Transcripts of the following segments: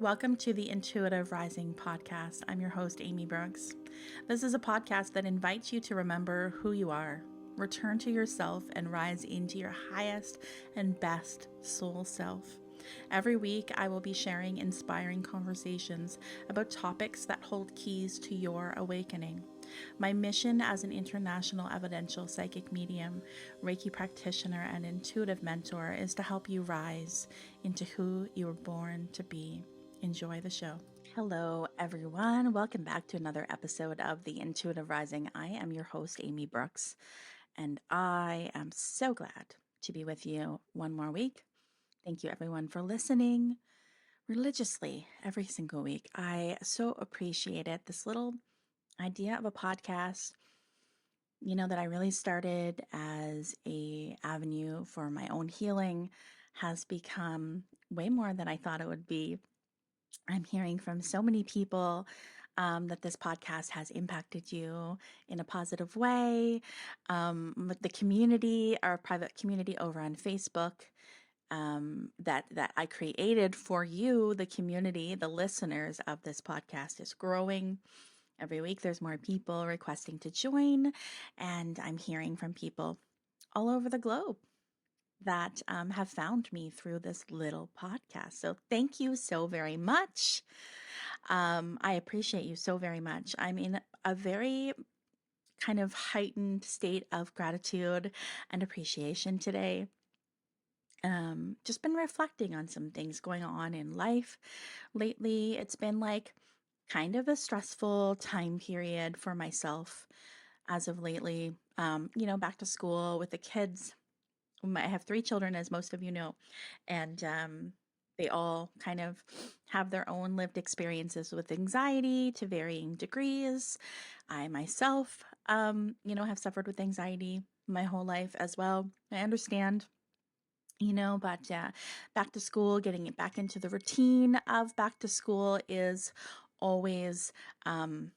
Welcome to the Intuitive Rising podcast. I'm your host, Amy Brooks. This is a podcast that invites you to remember who you are, return to yourself, and rise into your highest and best soul self. Every week, I will be sharing inspiring conversations about topics that hold keys to your awakening. My mission as an international evidential psychic medium, Reiki practitioner, and intuitive mentor is to help you rise into who you were born to be. Enjoy the show. Hello, everyone. Welcome back to another episode of the Intuitive Rising. I am your host, Amy Brooks, and I am so glad to be with you one more week. Thank you, everyone, for listening religiously every single week. I so appreciate it. This little idea of a podcast, that I really started as a avenue for my own healing has become way more than I thought it would be. I'm hearing from so many people that this podcast has impacted you in a positive way. The community, our private community over on Facebook, that I created for you, the community, the listeners of this podcast, is growing. Every week there's more people requesting to join, and I'm hearing from people all over the globe that have found me through this little podcast. So thank you so very much. I appreciate you so very much. I'm in a very kind of heightened state of gratitude and appreciation today. Just been reflecting on some things going on in life lately. It's been like kind of a stressful time period for myself as of lately. Back to school with the kids. I have 3 children, as most of you know, and they all kind of have their own lived experiences with anxiety to varying degrees. I myself, have suffered with anxiety my whole life as well. I understand. But back to school, getting it back into the routine of back to school is always, an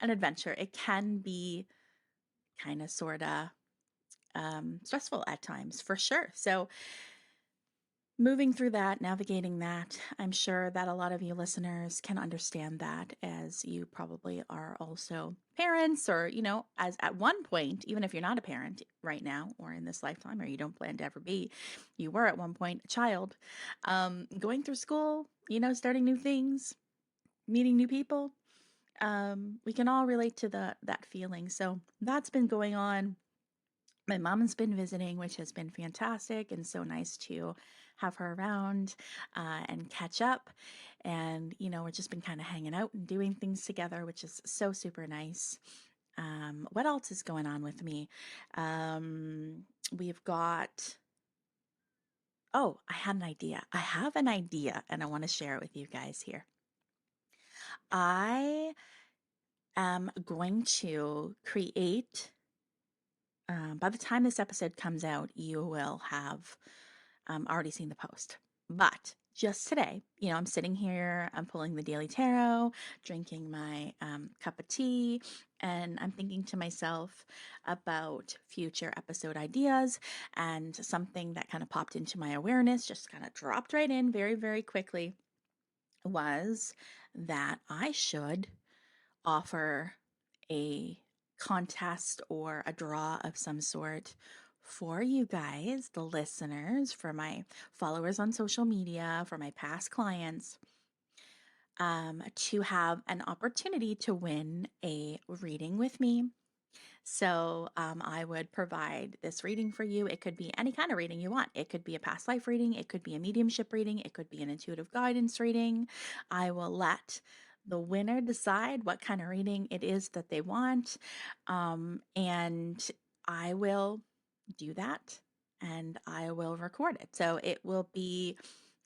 adventure. It can be kind of, sort of, stressful at times, for sure. So moving through that, navigating that, I'm sure that a lot of you listeners can understand that, as you probably are also parents, or, as at one point, even if you're not a parent right now or in this lifetime, or you don't plan to ever be, you were at one point a child, going through school, starting new things, meeting new people. We can all relate to that feeling. So that's been going on. My mom has been visiting, which has been fantastic and so nice to have her around and catch up. And, we've just been kind of hanging out and doing things together, which is so super nice. What else is going on with me? We've got, I had an idea. I have an idea, and I want to share it with you guys here. I am going to create, by the time this episode comes out, you will have already seen the post. But just today, I'm sitting here, I'm pulling the Daily Tarot, drinking my cup of tea, and I'm thinking to myself about future episode ideas. And something that kind of popped into my awareness, just kind of dropped right in very, very quickly, was that I should offer a contest or a draw of some sort for you guys, the listeners, for my followers on social media, for my past clients, to have an opportunity to win a reading with me. So I would provide this reading for you. It could be any kind of reading you want. It could be a past life reading. It could be a mediumship reading. It could be an intuitive guidance reading. I will let the winner decide what kind of reading it is that they want. And I will do that, and I will record it. So it will be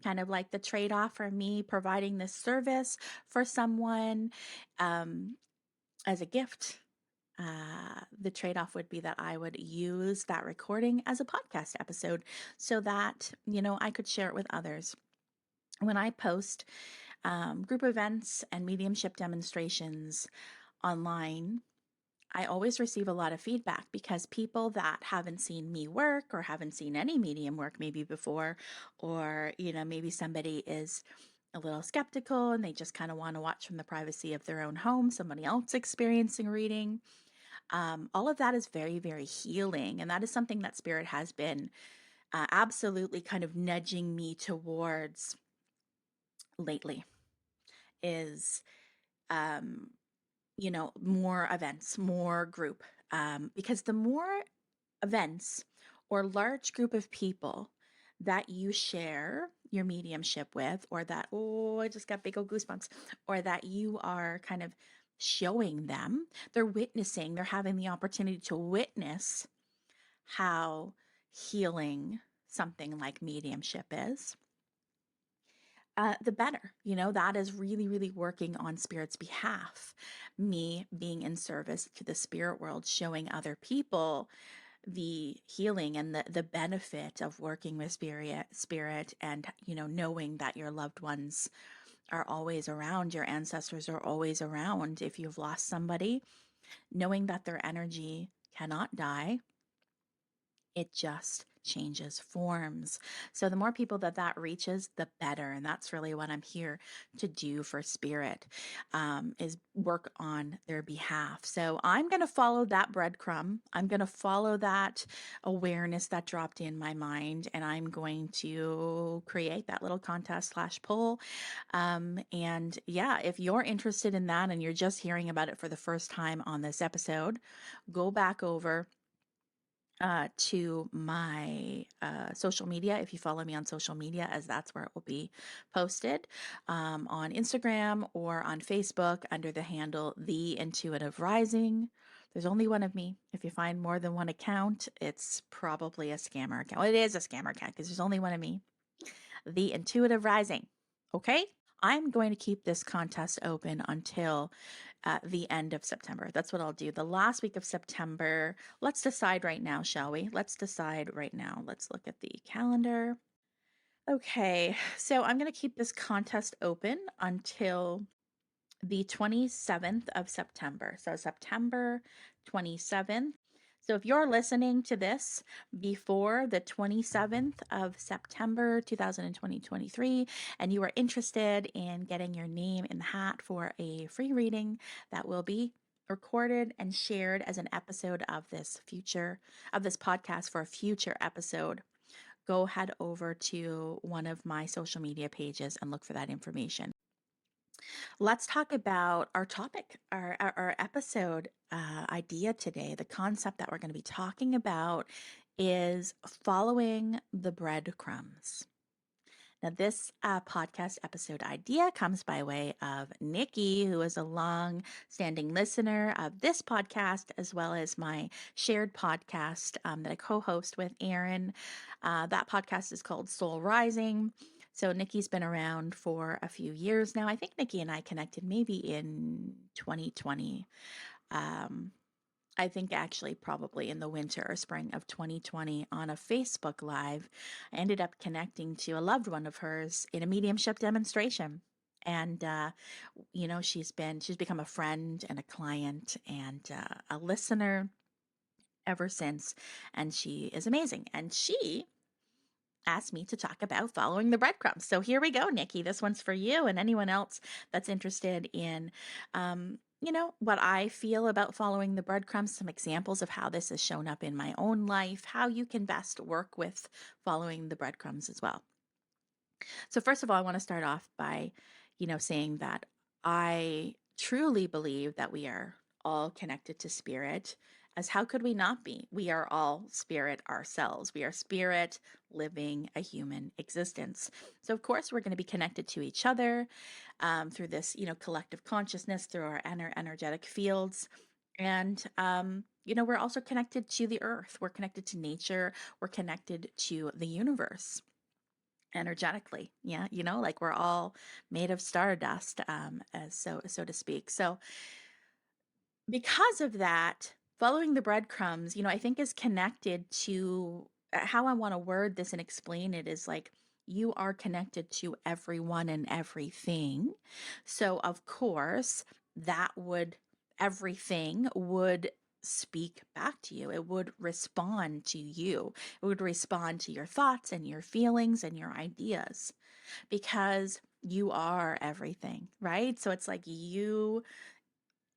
kind of like the trade-off for me providing this service for someone as a gift. The trade-off would be that I would use that recording as a podcast episode so that, I could share it with others. When I post group events and mediumship demonstrations online, I always receive a lot of feedback, because people that haven't seen me work or haven't seen any medium work maybe before, or, maybe somebody is a little skeptical and they just kind of want to watch from the privacy of their own home, somebody else experiencing reading. All of that is very, very healing. And that is something that Spirit has been absolutely kind of nudging me towards lately is, um, more events, more group. Because the more events or large group of people that you share your mediumship with, or that, oh, I just got big old goosebumps, or that you are kind of showing them, they're witnessing, they're having the opportunity to witness how healing something like mediumship is, the better. That is really, really working on Spirit's behalf. Me being in service to the spirit world, showing other people the healing and the benefit of working with spirit, and knowing that your loved ones are always around, your ancestors are always around. If you've lost somebody, knowing that their energy cannot die, it just changes forms. So the more people that reaches, the better. And that's really what I'm here to do for Spirit, is work on their behalf. So I'm going to follow that breadcrumb. I'm going to follow that awareness that dropped in my mind, and I'm going to create that little contest / poll. And yeah, if you're interested in that and you're just hearing about it for the first time on this episode, go back over to my social media, if you follow me on social media, as that's where it will be posted, on Instagram or on Facebook under the handle The Intuitive Rising. There's only one of me. If you find more than one account, it's probably a scammer account. Well, it is a scammer account because there's only one of me. The Intuitive Rising. Okay? I'm going to keep this contest open until the end of September. That's what I'll do. The last week of September. Let's decide right now, shall we? Let's decide right now. Let's look at the calendar. Okay, so I'm going to keep this contest open until the 27th of September. So September 27th. So if you're listening to this before the 27th of September 2023, and you are interested in getting your name in the hat for a free reading that will be recorded and shared as an episode of this podcast for a future episode, go head over to one of my social media pages and look for that information. Let's talk about our topic, our episode idea today. The concept that we're going to be talking about is following the breadcrumbs. Now, this podcast episode idea comes by way of Nikki, who is a long-standing listener of this podcast, as well as my shared podcast that I co-host with Aaron. That podcast is called Soul Rising. So Nikki's been around for a few years now. I think Nikki and I connected maybe in 2020. I think actually probably in the winter or spring of 2020 on a Facebook Live. I ended up connecting to a loved one of hers in a mediumship demonstration. And, she's become a friend and a client and a listener ever since. And she is amazing. And she asked me to talk about following the breadcrumbs. So here we go, Nikki. This one's for you and anyone else that's interested in, what I feel about following the breadcrumbs, some examples of how this has shown up in my own life, how you can best work with following the breadcrumbs as well. So first of all, I want to start off by, saying that I truly believe that we are all connected to Spirit, as how could we not be? We are all Spirit ourselves. We are Spirit living a human existence. So of course we're going to be connected to each other through this, collective consciousness, through our energetic fields. And, we're also connected to the earth. We're connected to nature. We're connected to the universe energetically. Yeah. Like we're all made of stardust, as so to speak. So because of that, following the breadcrumbs, I think is connected to how I want to word this and explain it is like you are connected to everyone and everything. So of course, everything would speak back to you. It would respond to you. It would respond to your thoughts and your feelings and your ideas, because You are everything, right? So it's like you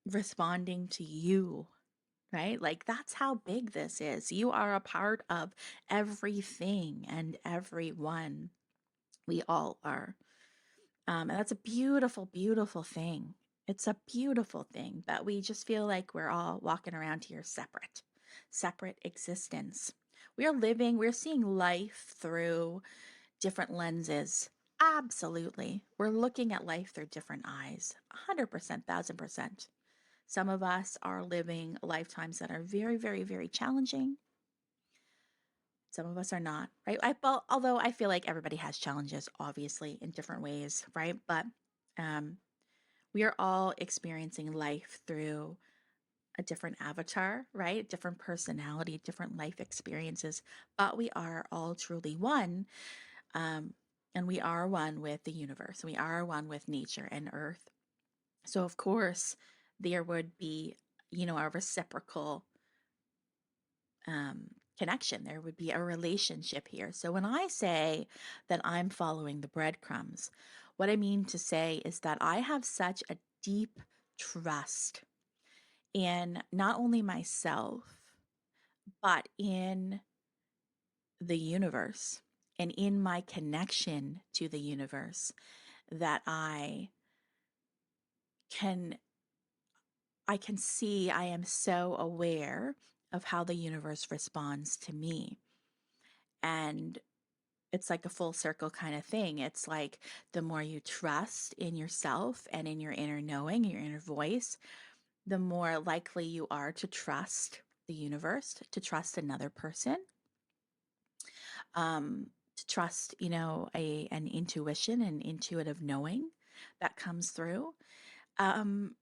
responding to you, right? Like that's how big this is. You are a part of everything and everyone. We all are. And that's a beautiful, beautiful thing. It's a beautiful thing, but we just feel like we're all walking around here separate existence. We're seeing life through different lenses. Absolutely. We're looking at life through different eyes. 100%, 1000%. Some of us are living lifetimes that are very, very, very challenging. Some of us are not, right? Although I feel like everybody has challenges, obviously, in different ways, right? But um, we are all experiencing life through a different avatar, right? Different personality, different life experiences, but we are all truly one. Um, and we are one with the universe. We are one with nature and earth. So, of course, there would be, a reciprocal connection. There would be a relationship here. So when I say that I'm following the breadcrumbs, what I mean to say is that I have such a deep trust in not only myself, but in the universe and in my connection to the universe that can I can see, I am so aware of how the universe responds to me. And it's like a full circle kind of thing. It's like the more you trust in yourself and in your inner knowing, your inner voice, the more likely you are to trust the universe, to trust another person, to trust, an intuition and intuitive knowing that comes through. Um,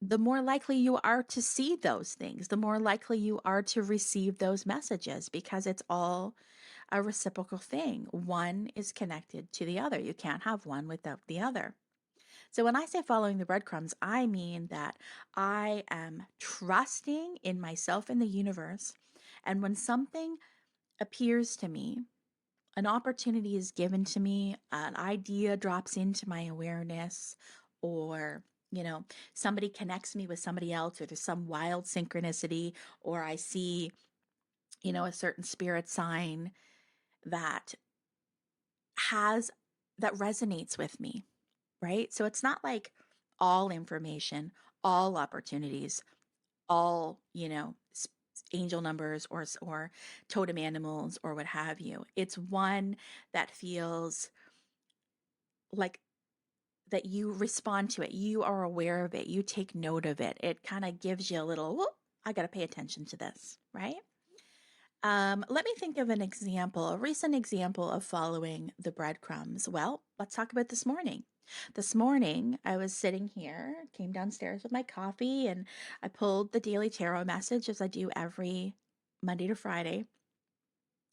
the more likely you are to see those things, the more likely you are to receive those messages because it's all a reciprocal thing. One is connected to the other. You can't have one without the other. So when I say following the breadcrumbs, I mean that I am trusting in myself and the universe. And when something appears to me, an opportunity is given to me, an idea drops into my awareness, or somebody connects me with somebody else, or there's some wild synchronicity, or I see, a certain spirit sign that has that resonates with me, right? So it's not like all information, all opportunities, all, angel numbers or totem animals or what have you. It's one that feels like that you respond to it. You are aware of it. You take note of it. It kind of gives you a little, whoop, I got to pay attention to this, right? Let me think of an example, a recent example of following the breadcrumbs. Well, let's talk about this morning. This morning, I was sitting here, came downstairs with my coffee, and I pulled the daily tarot message as I do every Monday to Friday.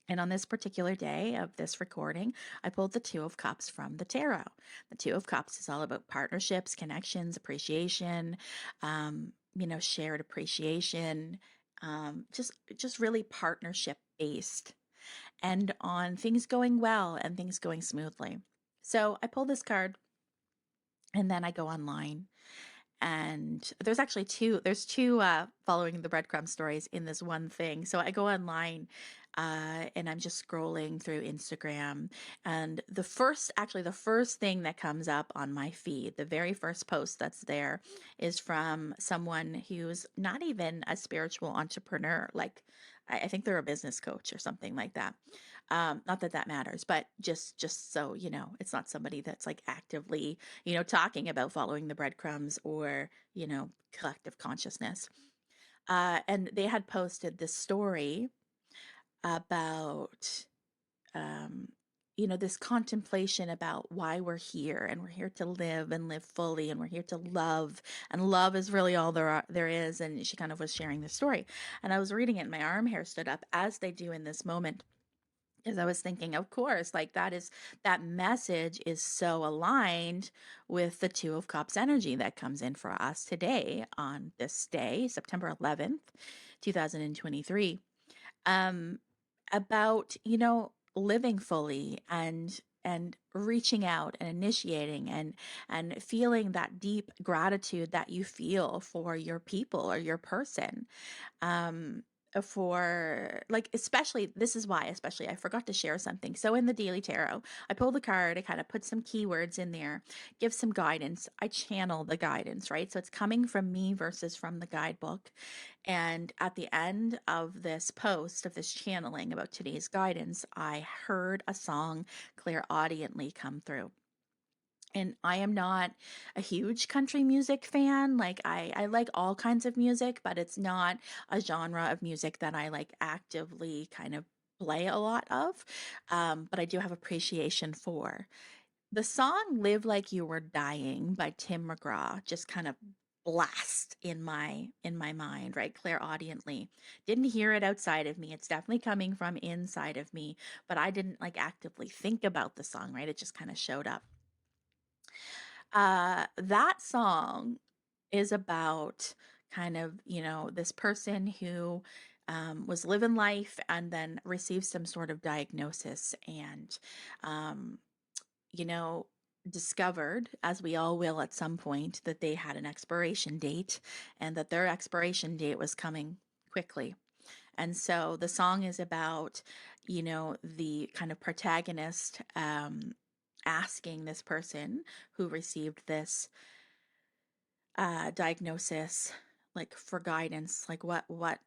And on this particular day of this recording, I pulled the Two of Cups from the tarot. The Two of Cups is all about partnerships, connections, appreciation, shared appreciation, just really partnership based and on things going well and things going smoothly. So I pull this card and then I go online, and there's two following the breadcrumb stories in this one thing. So I go online and I'm just scrolling through Instagram, and the first thing that comes up on my feed, the very first post that's there, is from someone who's not even a spiritual entrepreneur. Like I think they're a business coach or something like that. Not that that matters, but just so it's not somebody that's like actively talking about following the breadcrumbs or collective consciousness. And they had posted this story about this contemplation about why we're here, and we're here to live and live fully, and we're here to love, and love is really all there is. And she kind of was sharing the story, and I was reading it and my arm hair stood up, as they do in this moment, because I was thinking, of course, like that message is so aligned with the Two of Cups energy that comes in for us today on this day, September 11th, 2023, about, living fully and and reaching out and initiating and feeling that deep gratitude that you feel for your people or your person. um for like, especially, this is why, especially, I forgot to share something. So in the daily tarot, I pull the card, I kind of put some keywords in there, give some guidance, I channel the guidance, right? So it's coming from me versus from the guidebook. And at the end of this post, of this channeling about today's guidance, I heard a song clairaudiently come through. And I am not a huge country music fan. Like, I like all kinds of music, but it's not a genre of music that I like actively kind of play a lot of. But I do have appreciation for the song "Live Like You Were Dying" by Tim McGraw. Just kind of blast in my mind, right? Clairaudiently. Didn't hear it outside of me. It's definitely coming from inside of me, but I didn't like actively think about the song, right? It just kind of showed up. That song is about kind of, this person who was living life and then received some sort of diagnosis and, um, you know, discovered, as we all will at some point, that they had an expiration date and that their expiration date was coming quickly. And so the song is about, the kind of protagonist asking this person who received this diagnosis, like, for guidance. Like, what are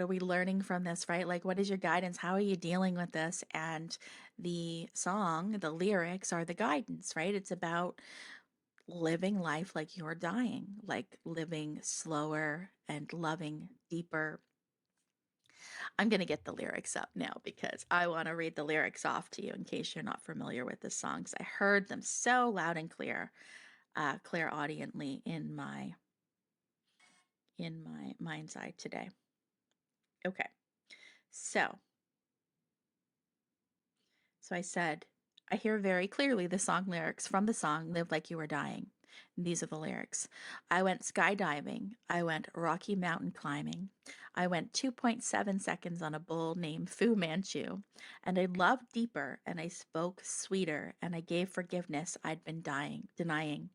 we learning from this, right? Like, what is your guidance? How are you dealing with this? And the song, the lyrics are the guidance, right? It's about living life like you're dying, like living slower and loving deeper. I'm going to get the lyrics up now because I want to read the lyrics off to you in case you're not familiar with the songs. I heard them so loud and clear, clairaudiently in my mind's eye today. Okay, so I said, I hear very clearly the song lyrics from the song "Live Like You Were Dying." And these are the lyrics. I went skydiving. I went Rocky Mountain climbing. I went 2.7 seconds on a bull named Fu Manchu. And I loved deeper and I spoke sweeter and I gave forgiveness I'd been denying.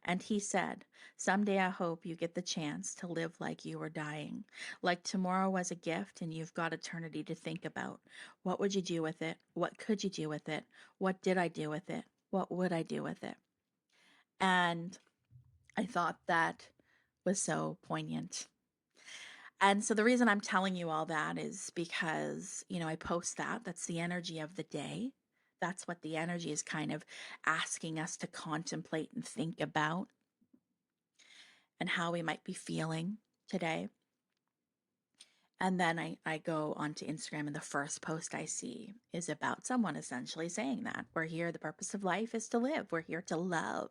And he said, "Someday I hope you get the chance to live like you were dying. Like tomorrow was a gift and you've got eternity to think about. What would you do with it? What could you do with it? What did I do with it? What would I do with it?" And I thought that was so poignant. And so the reason I'm telling you all that is because, I post that. That's the energy of the day. That's what the energy is kind of asking us to contemplate and think about, and how we might be feeling today. And then I go onto Instagram, and the first post I see is about someone essentially saying that we're here, the purpose of life is to live. We're here to love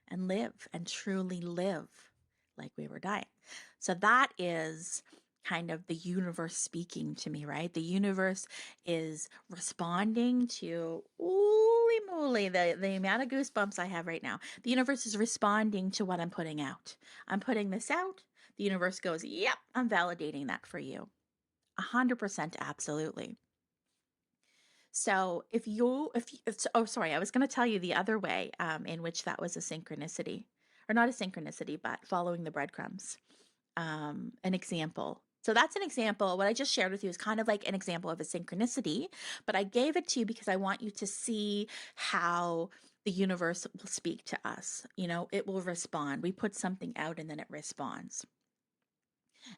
and live and truly live like we were dying. So that is kind of the universe speaking to me, right? The universe is responding to, holy moly, the amount of goosebumps I have right now. The universe is responding to what I'm putting out. I'm putting this out. The universe goes, yep, I'm validating that for you. 100% absolutely. So oh, sorry, I was going to tell you the other way in which that was a synchronicity, or not a synchronicity, but following the breadcrumbs. An example. So that's an example. What I just shared with you is kind of like an example of a synchronicity, but I gave it to you because I want you to see how the universe will speak to us. It will respond. We put something out and then it responds.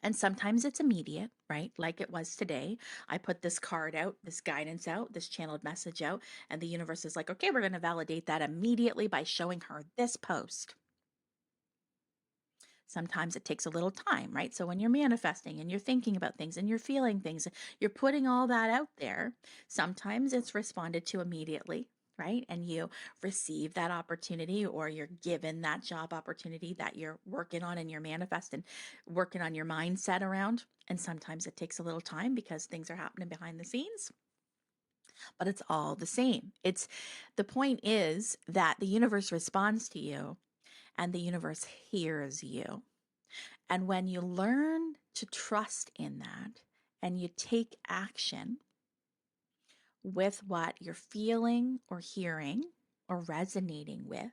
And sometimes it's immediate, right? Like it was today. I put this card out, this guidance out, this channeled message out, and the universe is like, okay, we're going to validate that immediately by showing her this post. Sometimes it takes a little time, right? So when you're manifesting and you're thinking about things and you're feeling things, you're putting all that out there. Sometimes it's responded to immediately, right? And you receive that opportunity, or you're given that job opportunity that you're working on and you're manifesting, working on your mindset around. And sometimes it takes a little time because things are happening behind the scenes, but it's all the same. The point is that the universe responds to you and the universe hears you. And when you learn to trust in that and you take action, with what you're feeling or hearing or resonating with,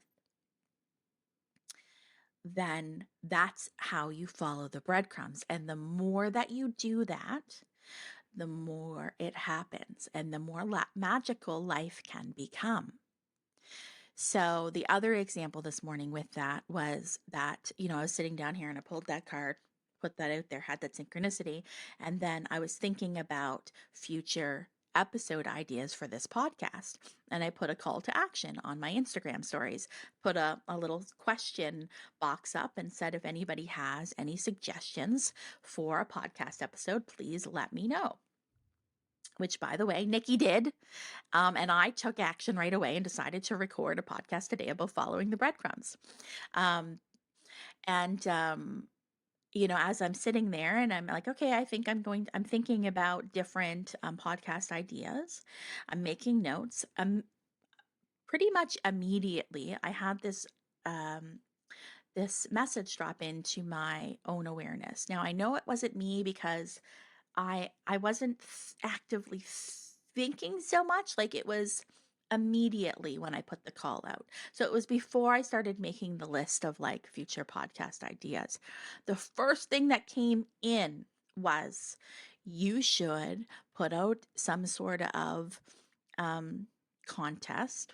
then that's how you follow the breadcrumbs. And the more that you do that, the more it happens and the more magical life can become. So the other example this morning with that was that, I was sitting down here and I pulled that card, put that out there, had that synchronicity. And then I was thinking about future episode ideas for this podcast. And I put a call to action on my Instagram stories, put a little question box up and said, if anybody has any suggestions for a podcast episode, please let me know. Which, by the way, Nikki did. And I took action right away and decided to record a podcast today about following the breadcrumbs. And as I'm sitting there and I'm like, okay, I'm thinking about different podcast ideas. I'm making notes. Pretty much immediately, I had this message drop into my own awareness. Now, I know it wasn't me because I wasn't actively thinking so much. Like, it was immediately when I put the call out. So it was before I started making the list of like future podcast ideas. The first thing that came in was, you should put out some sort of contest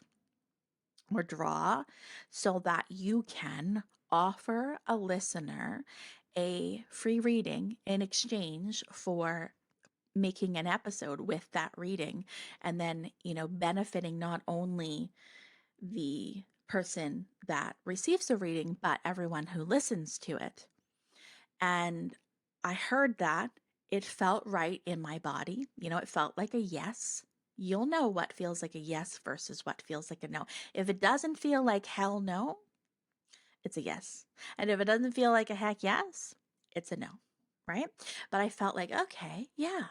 or draw so that you can offer a listener a free reading in exchange for making an episode with that reading, and then, benefiting not only the person that receives the reading, but everyone who listens to it. And I heard that. It felt right in my body. It felt like a yes. You'll know what feels like a yes versus what feels like a no. If it doesn't feel like hell no, it's a yes. And if it doesn't feel like a heck yes, it's a no, right? But I felt like, okay, yeah.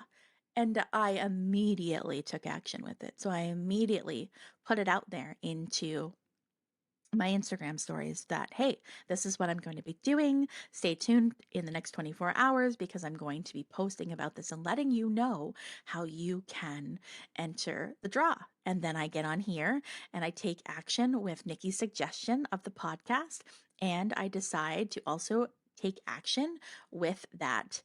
And I immediately took action with it. So I immediately put it out there into my Instagram stories that, hey, this is what I'm going to be doing. Stay tuned in the next 24 hours because I'm going to be posting about this and letting you know how you can enter the draw. And then I get on here and I take action with Nikki's suggestion of the podcast. And I decide to also take action with that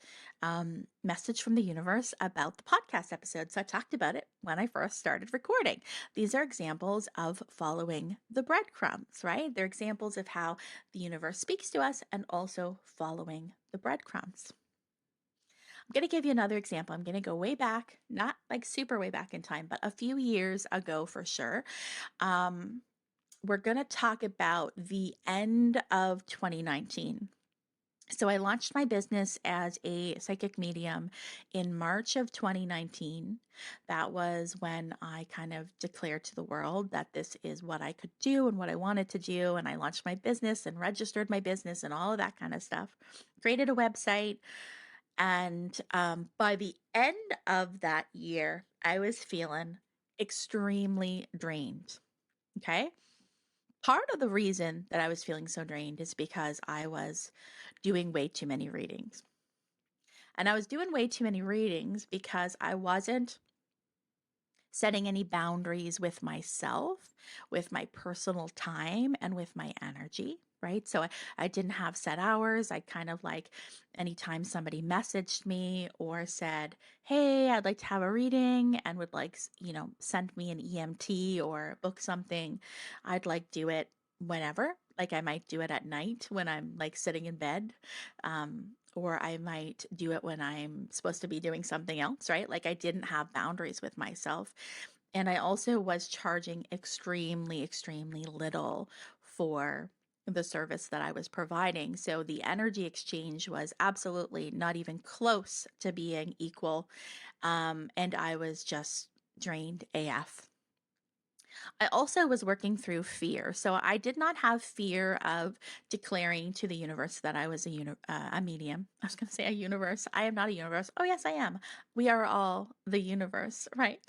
message from the universe about the podcast episode. So I talked about it when I first started recording. These are examples of following the breadcrumbs, right? They're examples of how the universe speaks to us and also following the breadcrumbs. I'm going to give you another example. I'm going to go way back, not like super way back in time, but a few years ago for sure. We're going to talk about the end of 2019. So I launched my business as a psychic medium in March of 2019. That was when I kind of declared to the world that this is what I could do and what I wanted to do. And I launched my business and registered my business and all of that kind of stuff. Created a website. And by the end of that year, I was feeling extremely drained. Okay. Part of the reason that I was feeling so drained is because I was doing way too many readings. And I was doing way too many readings because I wasn't setting any boundaries with myself, with my personal time, and with my energy, right? So I didn't have set hours. I kind of like, anytime somebody messaged me or said, hey, I'd like to have a reading, and would like, send me an EMT or book something, I'd like do it whenever. Like, I might do it at night when I'm like sitting in bed. Or I might do it when I'm supposed to be doing something else, right? Like, I didn't have boundaries with myself. And I also was charging extremely, extremely little for the service that I was providing. So the energy exchange was absolutely not even close to being equal. And I was just drained AF. I also was working through fear. So I did not have fear of declaring to the universe that I was a medium. I was going to say a universe. I am not a universe. Oh, yes, I am. We are all the universe, right?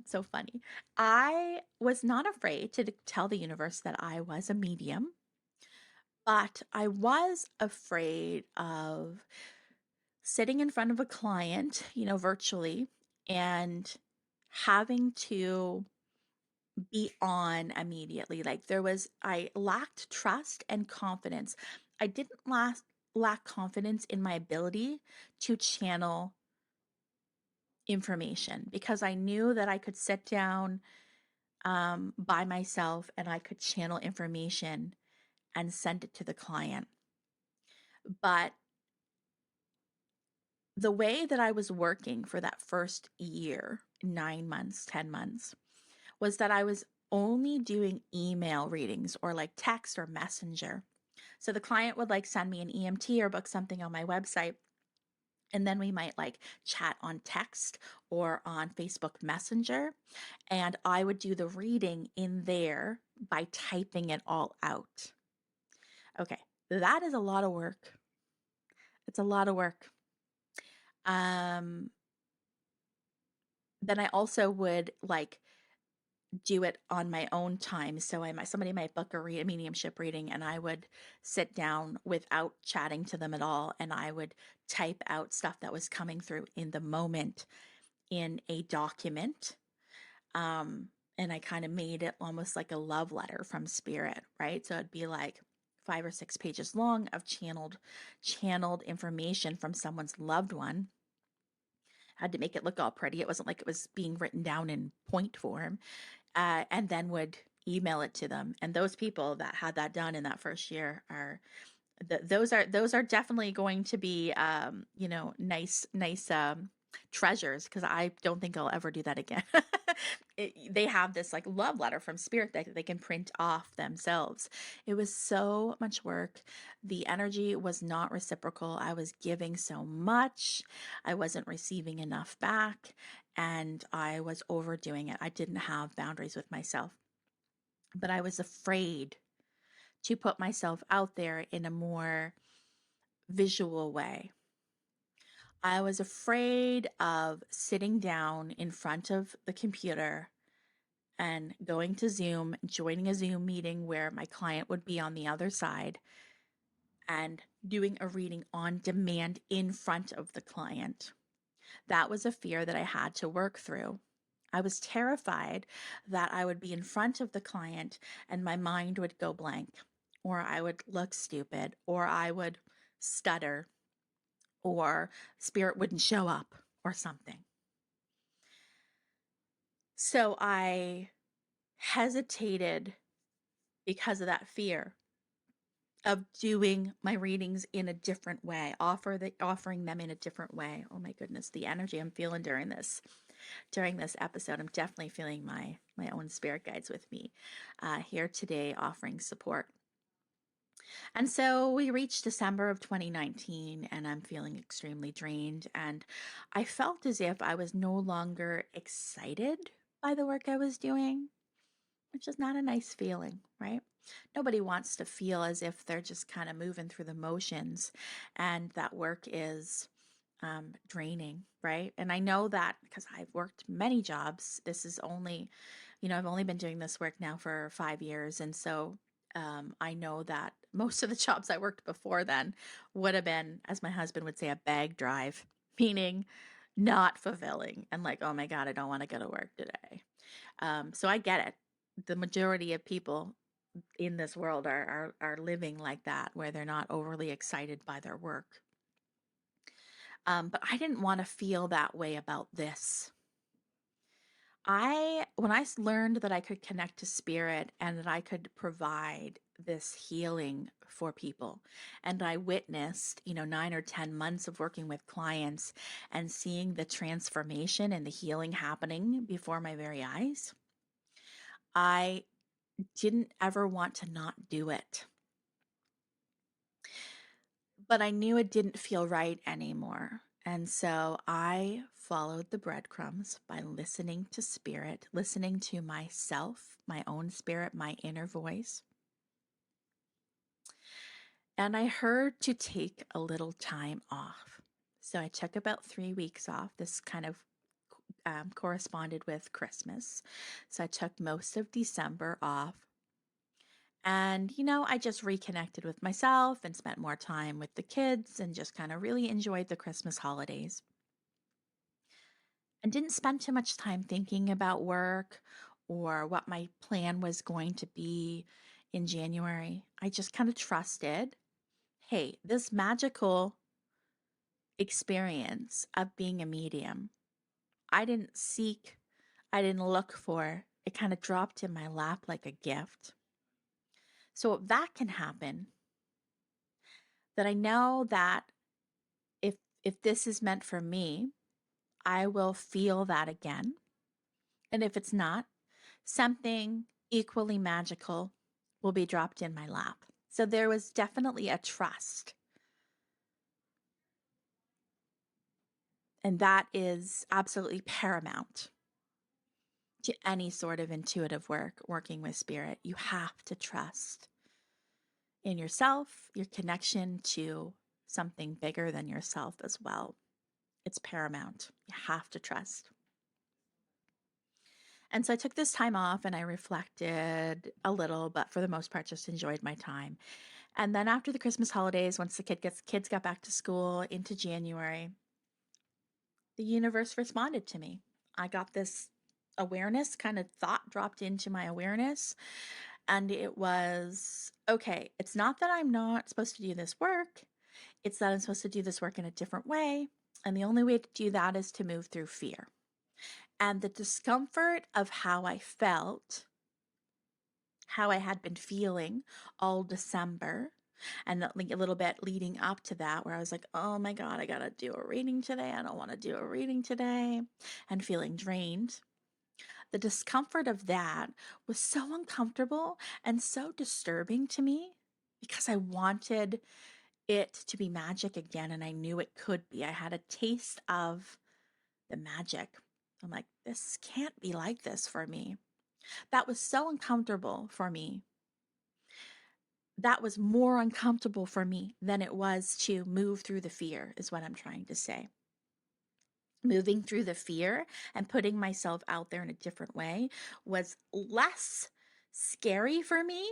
So funny. I was not afraid to tell the universe that I was a medium, but I was afraid of sitting in front of a client, virtually, and having to be on immediately. Like I lacked trust and confidence. I didn't lack confidence in my ability to channel information because I knew that I could sit down by myself and I could channel information and send it to the client. But the way that I was working for that first year, 9 months, 10 months, was that I was only doing email readings or like text or messenger. So the client would like send me an EMT or book something on my website. And then we might like chat on text or on Facebook Messenger. And I would do the reading in there by typing it all out. Okay, that is a lot of work. It's a lot of work. Then I also would like do it on my own time. So somebody might book a mediumship reading, and I would sit down without chatting to them at all, and I would type out stuff that was coming through in the moment in a document. And I kind of made it almost like a love letter from spirit, right? So it'd be like 5 or 6 pages long of channeled information from someone's loved one. I had to make it look all pretty. It wasn't like it was being written down in point form. And then would email it to them. And those people that had that done in that first year are those are definitely going to be nice treasures, because I don't think I'll ever do that again. They have this like love letter from spirit that they can print off themselves. It was so much work. The energy was not reciprocal. I was giving so much. I wasn't receiving enough back, and I was overdoing it. I didn't have boundaries with myself, but I was afraid to put myself out there in a more visual way. I was afraid of sitting down in front of the computer and going to Zoom, joining a Zoom meeting where my client would be on the other side, and doing a reading on demand in front of the client. That was a fear that I had to work through. I was terrified that I would be in front of the client and my mind would go blank, or I would look stupid, or I would stutter, or spirit wouldn't show up, or something. So I hesitated because of that fear of doing my readings in a different way, offering them in a different way. Oh my goodness, the energy I'm feeling during this episode. I'm definitely feeling my own spirit guides with me here today, offering support. And so we reached December of 2019, and I'm feeling extremely drained. And I felt as if I was no longer excited by the work I was doing, which is not a nice feeling, right? Nobody wants to feel as if they're just kind of moving through the motions and that work is draining, right? And I know that because I've worked many jobs. This is only, I've only been doing this work now for 5 years. And so I know that most of the jobs I worked before then would have been, as my husband would say, a bag drive, meaning not fulfilling and like, oh my God, I don't want to go to work today. So I get it. The majority of people in this world are living like that, where they're not overly excited by their work. But I didn't want to feel that way about this. When I learned that I could connect to spirit and that I could provide this healing for people, and I witnessed, 9 or 10 months of working with clients and seeing the transformation and the healing happening before my very eyes, I didn't ever want to not do it. But I knew it didn't feel right anymore. And so I followed the breadcrumbs by listening to spirit, listening to myself, my own spirit, my inner voice. And I heard to take a little time off. So I took about 3 weeks off. This kind of corresponded with Christmas. So I took most of December off. And, I just reconnected with myself and spent more time with the kids and just kind of really enjoyed the Christmas holidays. and didn't spend too much time thinking about work or what my plan was going to be in January. I just kind of trusted, hey, this magical experience of being a medium, I didn't seek, I didn't look for. It kind of dropped in my lap like a gift. So that can happen. That I know that if this is meant for me, I will feel that again. And if it's not, something equally magical will be dropped in my lap. So there was definitely a trust. And that is absolutely paramount to any sort of intuitive work, working with spirit. You have to trust in yourself, your connection to something bigger than yourself as well. It's paramount. You have to trust. And so I took this time off and I reflected a little, but for the most part, just enjoyed my time. And then after the Christmas holidays, once the kids got back to school into January, the universe responded to me. I got this awareness, kind of thought dropped into my awareness. And it was, okay, it's not that I'm not supposed to do this work. It's that I'm supposed to do this work in a different way. And the only way to do that is to move through fear. And the discomfort of how I felt, how I had been feeling all December, and like a little bit leading up to that, where I was like, oh my God, I gotta do a reading today. I don't want to do a reading today, and feeling drained. The discomfort of that was so uncomfortable and so disturbing to me because I wanted it to be magic again, and I knew it could be. I had a taste of the magic. I'm like, this can't be like this for me. That was so uncomfortable for me. That was more uncomfortable for me than it was to move through the fear, is what I'm trying to say. Moving through the fear and putting myself out there in a different way was less scary for me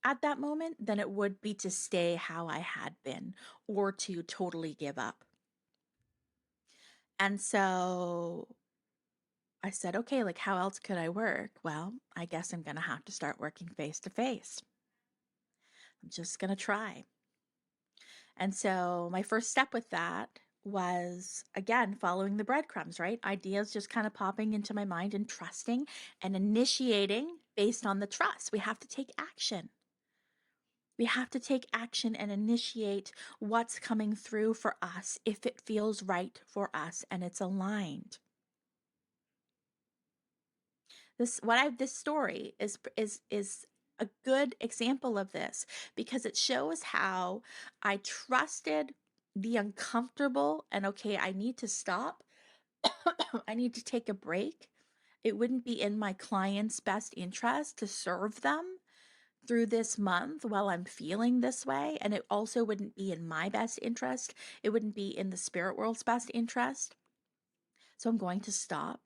at that moment than it would be to stay how I had been or to totally give up. And so I said, okay, like how else could I work? Well, I guess I'm going to have to start working face to face. I'm just going to try. And so my first step with that was, again, following the breadcrumbs, right? Ideas just kind of popping into my mind and trusting and initiating based on the trust. We have to take action. We have to take action and initiate what's coming through for us if it feels right for us and it's aligned. This story is a good example of this because it shows how I trusted the uncomfortable and okay, I need to stop. I need to take a break. It wouldn't be in my client's best interest to serve them through this month while I'm feeling this way. And it also wouldn't be in my best interest. It wouldn't be in the spirit world's best interest. So I'm going to stop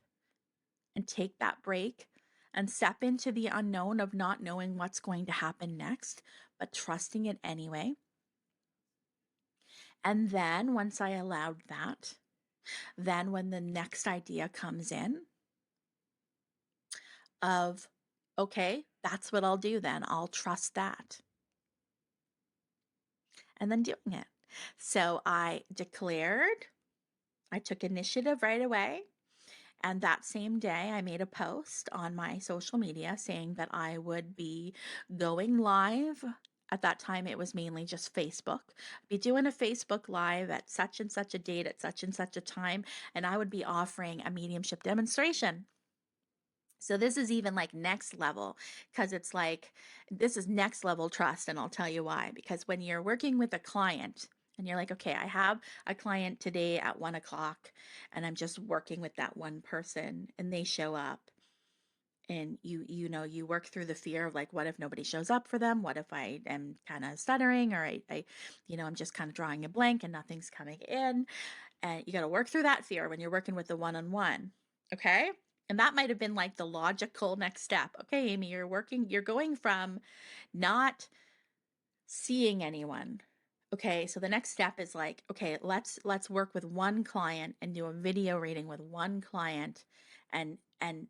and take that break and step into the unknown of not knowing what's going to happen next, but trusting it anyway. And then once I allowed that, then when the next idea comes in of, okay, that's what I'll do then, I'll trust that. And then doing it. So I declared, I took initiative right away. And that same day, I made a post on my social media saying that I would be going live. At that time, it was mainly just Facebook. I'd be doing a Facebook Live at such and such a date at such and such a time, and I would be offering a mediumship demonstration. So this is even like next level because it's like, this is next level trust. And I'll tell you why. Because when you're working with a client and you're like, okay, I have a client today at 1:00 and I'm just working with that one person and they show up and you work through the fear of like, what if nobody shows up for them? What if I am kind of stuttering or I'm just kind of drawing a blank and nothing's coming in. And you got to work through that fear when you're working with the one-on-one. Okay. And that might have been like the logical next step. Okay, Amy, you're going from not seeing anyone. okay, so the next step is like, okay, let's work with one client and do a video reading with one client and and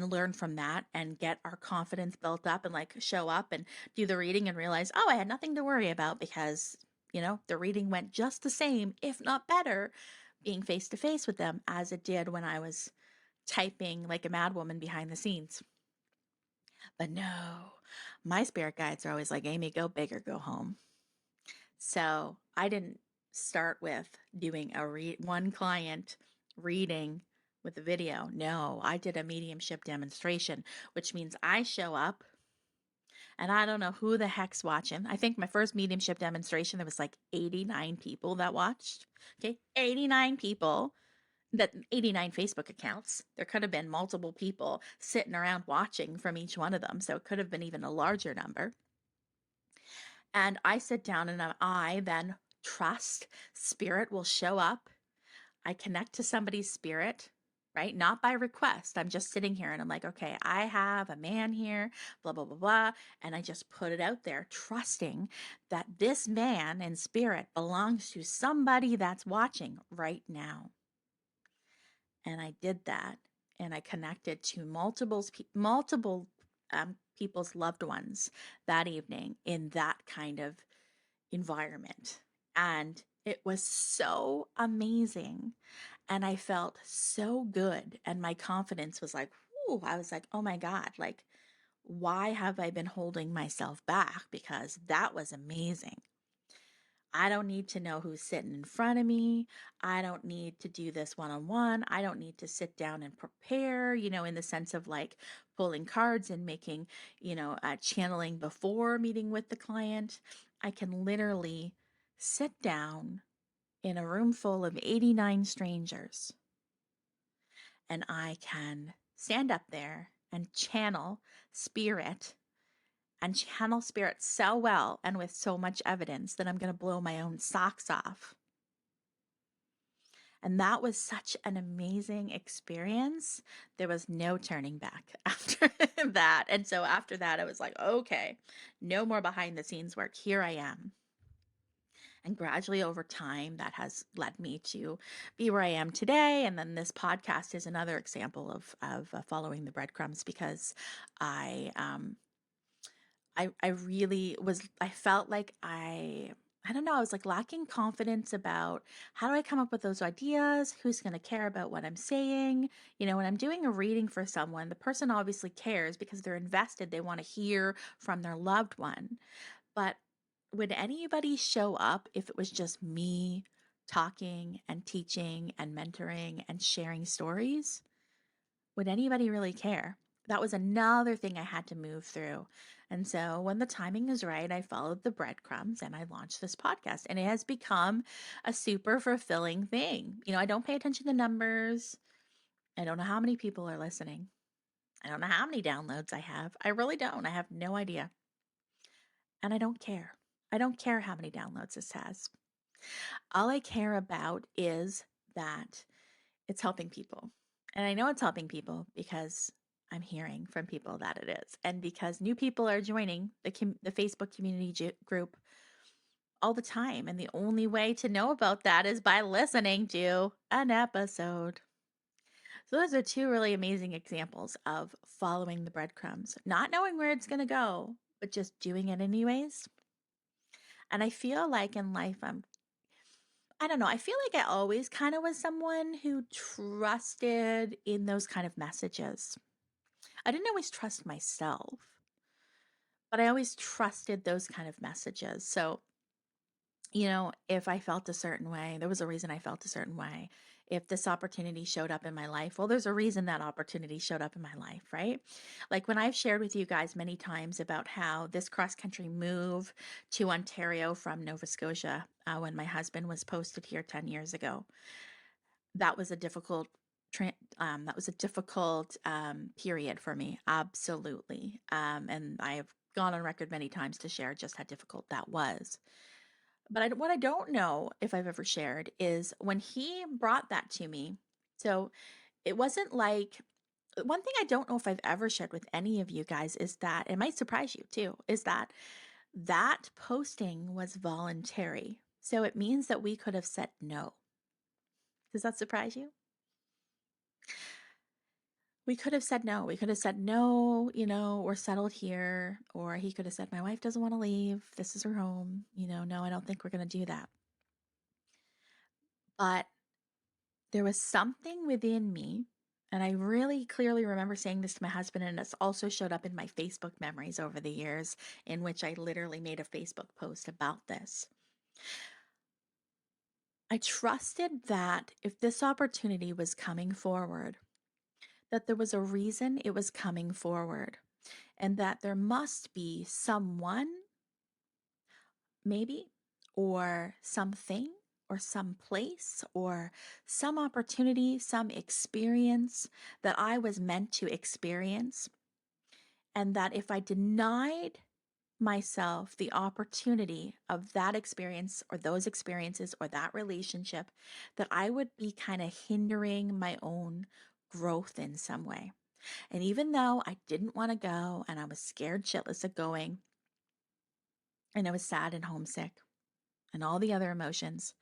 learn from that and get our confidence built up and like show up and do the reading and realize, oh, I had nothing to worry about because, the reading went just the same, if not better, being face to face with them as it did when I was typing like a madwoman behind the scenes. But no, my spirit guides are always like, Amy, go big or go home. So I didn't start with doing one client reading with a video. No, I did a mediumship demonstration, which means I show up and I don't know who the heck's watching. I think my first mediumship demonstration, there was like 89 people that watched. Okay, 89 people, that 89 Facebook accounts. There could have been multiple people sitting around watching from each one of them. So it could have been even a larger number. And I sit down and I then trust spirit will show up. I connect to somebody's spirit, right? Not by request. I'm just sitting here and I'm like, okay, I have a man here, blah, blah, blah, blah. And I just put it out there, trusting that this man in spirit belongs to somebody that's watching right now. And I did that. And I connected to multiple people's loved ones that evening in that kind of environment. And it was so amazing. And I felt so good. And my confidence was like, whew, I was like, oh my God, like, why have I been holding myself back? Because that was amazing. I don't need to know who's sitting in front of me. I don't need to do this one on one. I don't need to sit down and prepare, in the sense of like pulling cards and making, channeling before meeting with the client. I can literally sit down in a room full of 89 strangers and I can stand up there and channel spirit and channel spirit so well and with so much evidence that I'm going to blow my own socks off. And that was such an amazing experience. There was no turning back after that. And so after that, I was like, okay, no more behind the scenes work. Here I am. And gradually over time, that has led me to be where I am today. And then this podcast is another example of following the breadcrumbs because I, I really I felt like I don't know, I was like lacking confidence about how do I come up with those ideas? Who's going to care about what I'm saying? When I'm doing a reading for someone, the person obviously cares because they're invested. They want to hear from their loved one. But would anybody show up if it was just me talking and teaching and mentoring and sharing stories? Would anybody really care? That was another thing I had to move through. And so when the timing is right, I followed the breadcrumbs and I launched this podcast. And it has become a super fulfilling thing. I don't pay attention to numbers. I don't know how many people are listening. I don't know how many downloads I have. I really don't. I have no idea. And I don't care. I don't care how many downloads this has. All I care about is that it's helping people. And I know it's helping people because I'm hearing from people that it is. And because new people are joining the Facebook community group all the time. And the only way to know about that is by listening to an episode. So those are two really amazing examples of following the breadcrumbs, not knowing where it's going to go, but just doing it anyways. And I feel like in life, I don't know. I feel like I always kind of was someone who trusted in those kind of messages. I didn't always trust myself, but I always trusted those kind of messages. So, if I felt a certain way, there was a reason I felt a certain way. If this opportunity showed up in my life, well, there's a reason that opportunity showed up in my life, right? Like when I've shared with you guys many times about how this cross country move to Ontario from Nova Scotia, when my husband was posted here 10 years ago, that was a difficult period for me, absolutely. And I have gone on record many times to share just how difficult that was. But what I don't know if I've ever shared is when he brought that to me. So it wasn't like one thing I don't know if I've ever shared with any of you guys is that it might surprise you too, is that posting was voluntary. So it means that we could have said no. Does that surprise you? We could have said no. We could have said, no, we're settled here. Or he could have said, my wife doesn't want to leave. This is her home. No, I don't think we're going to do that. But there was something within me, and I really clearly remember saying this to my husband, and it's also showed up in my Facebook memories over the years, in which I literally made a Facebook post about this. I trusted that if this opportunity was coming forward, that there was a reason it was coming forward, and that there must be someone, maybe, or something, or some place, or some opportunity, some experience that I was meant to experience. And that if I denied myself the opportunity of that experience or those experiences or that relationship, that I would be kind of hindering my own growth in some way. And even though I didn't want to go and I was scared shitless of going, and I was sad and homesick and all the other emotions,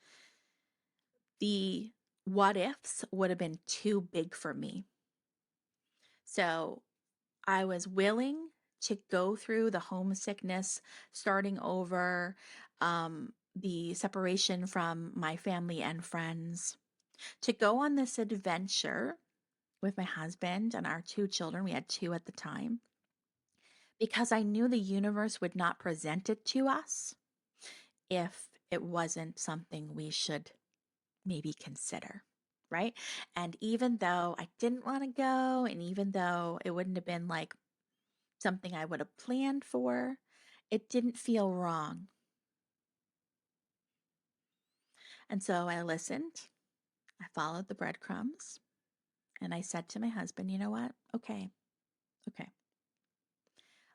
the what ifs would have been too big for me. So I was willing to go through the homesickness, starting over, the separation from my family and friends, to go on this adventure with my husband and our 2 children. We had 2 at the time, because I knew the universe would not present it to us if it wasn't something we should maybe consider, right? And even though I didn't want to go, and even though it wouldn't have been like something I would have planned for, it didn't feel wrong. And so I listened, I followed the breadcrumbs, and I said to my husband, you know what? Okay,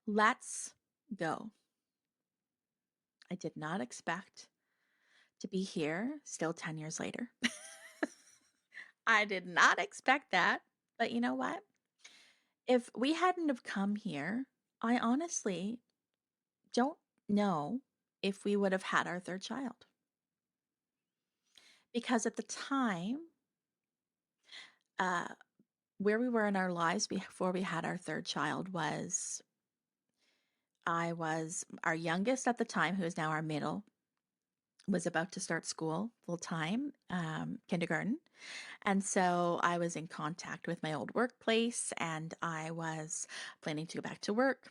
let's go. I did not expect to be here still 10 years later. I did not expect that. But you know what? If we hadn't have come here, I honestly don't know if we would have had our 3rd child. Because at the time, uh, where we were in our lives before we had our 3rd child was, I was our youngest at the time, who is now our middle, was about to start school full time, kindergarten. And so I was in contact with my old workplace, and I was planning to go back to work,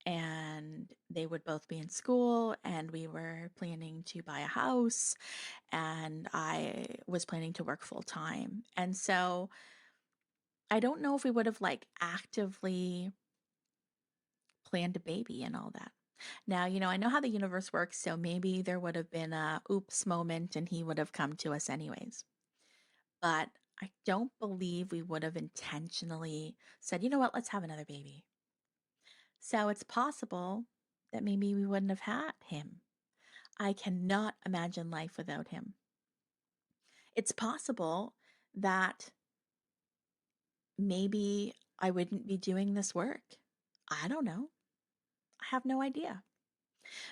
and they would both be in school, and we were planning to buy a house, and I was planning to work full time. And so I don't know if we would have like actively planned a baby and all that. Now, I know how the universe works, so maybe there would have been a oops moment and he would have come to us anyways. But I don't believe we would have intentionally said, you know what, let's have another baby. So it's possible that maybe we wouldn't have had him. I cannot imagine life without him. It's possible that maybe I wouldn't be doing this work. I don't know. I have no idea.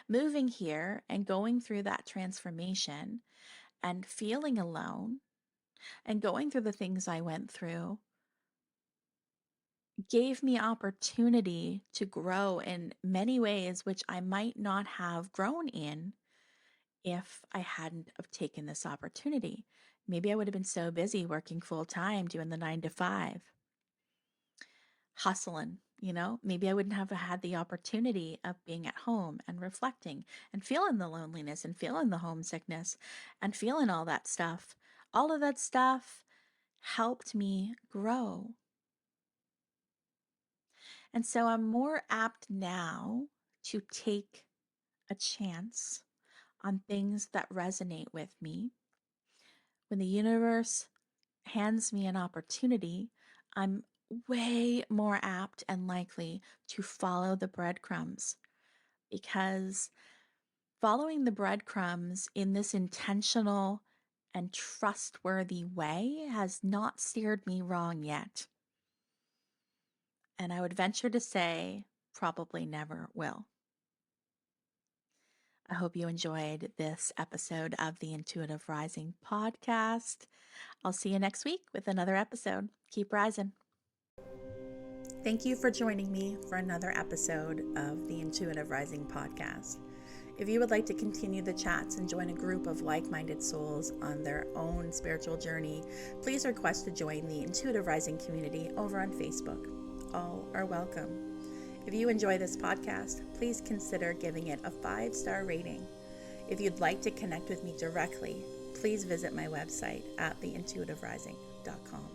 Moving here and going through that transformation and feeling alone and going through the things I went through gave me opportunity to grow in many ways which I might not have grown in if I hadn't have taken this opportunity. Maybe I would have been so busy working full time, doing the 9 to 5, hustling. Maybe I wouldn't have had the opportunity of being at home and reflecting and feeling the loneliness and feeling the homesickness and feeling all that stuff. All of that stuff helped me grow. And so I'm more apt now to take a chance on things that resonate with me. When the universe hands me an opportunity, I'm way more apt and likely to follow the breadcrumbs, because following the breadcrumbs in this intentional and trustworthy way has not steered me wrong yet. And I would venture to say probably never will. I hope you enjoyed this episode of the Intuitive Rising podcast. I'll see you next week with another episode. Keep rising. Thank you for joining me for another episode of the Intuitive Rising podcast. If you would like to continue the chats and join a group of like-minded souls on their own spiritual journey, please request to join the Intuitive Rising community over on Facebook. All are welcome. If you enjoy this podcast, please consider giving it a 5-star rating. If you'd like to connect with me directly, please visit my website at theintuitiverising.com.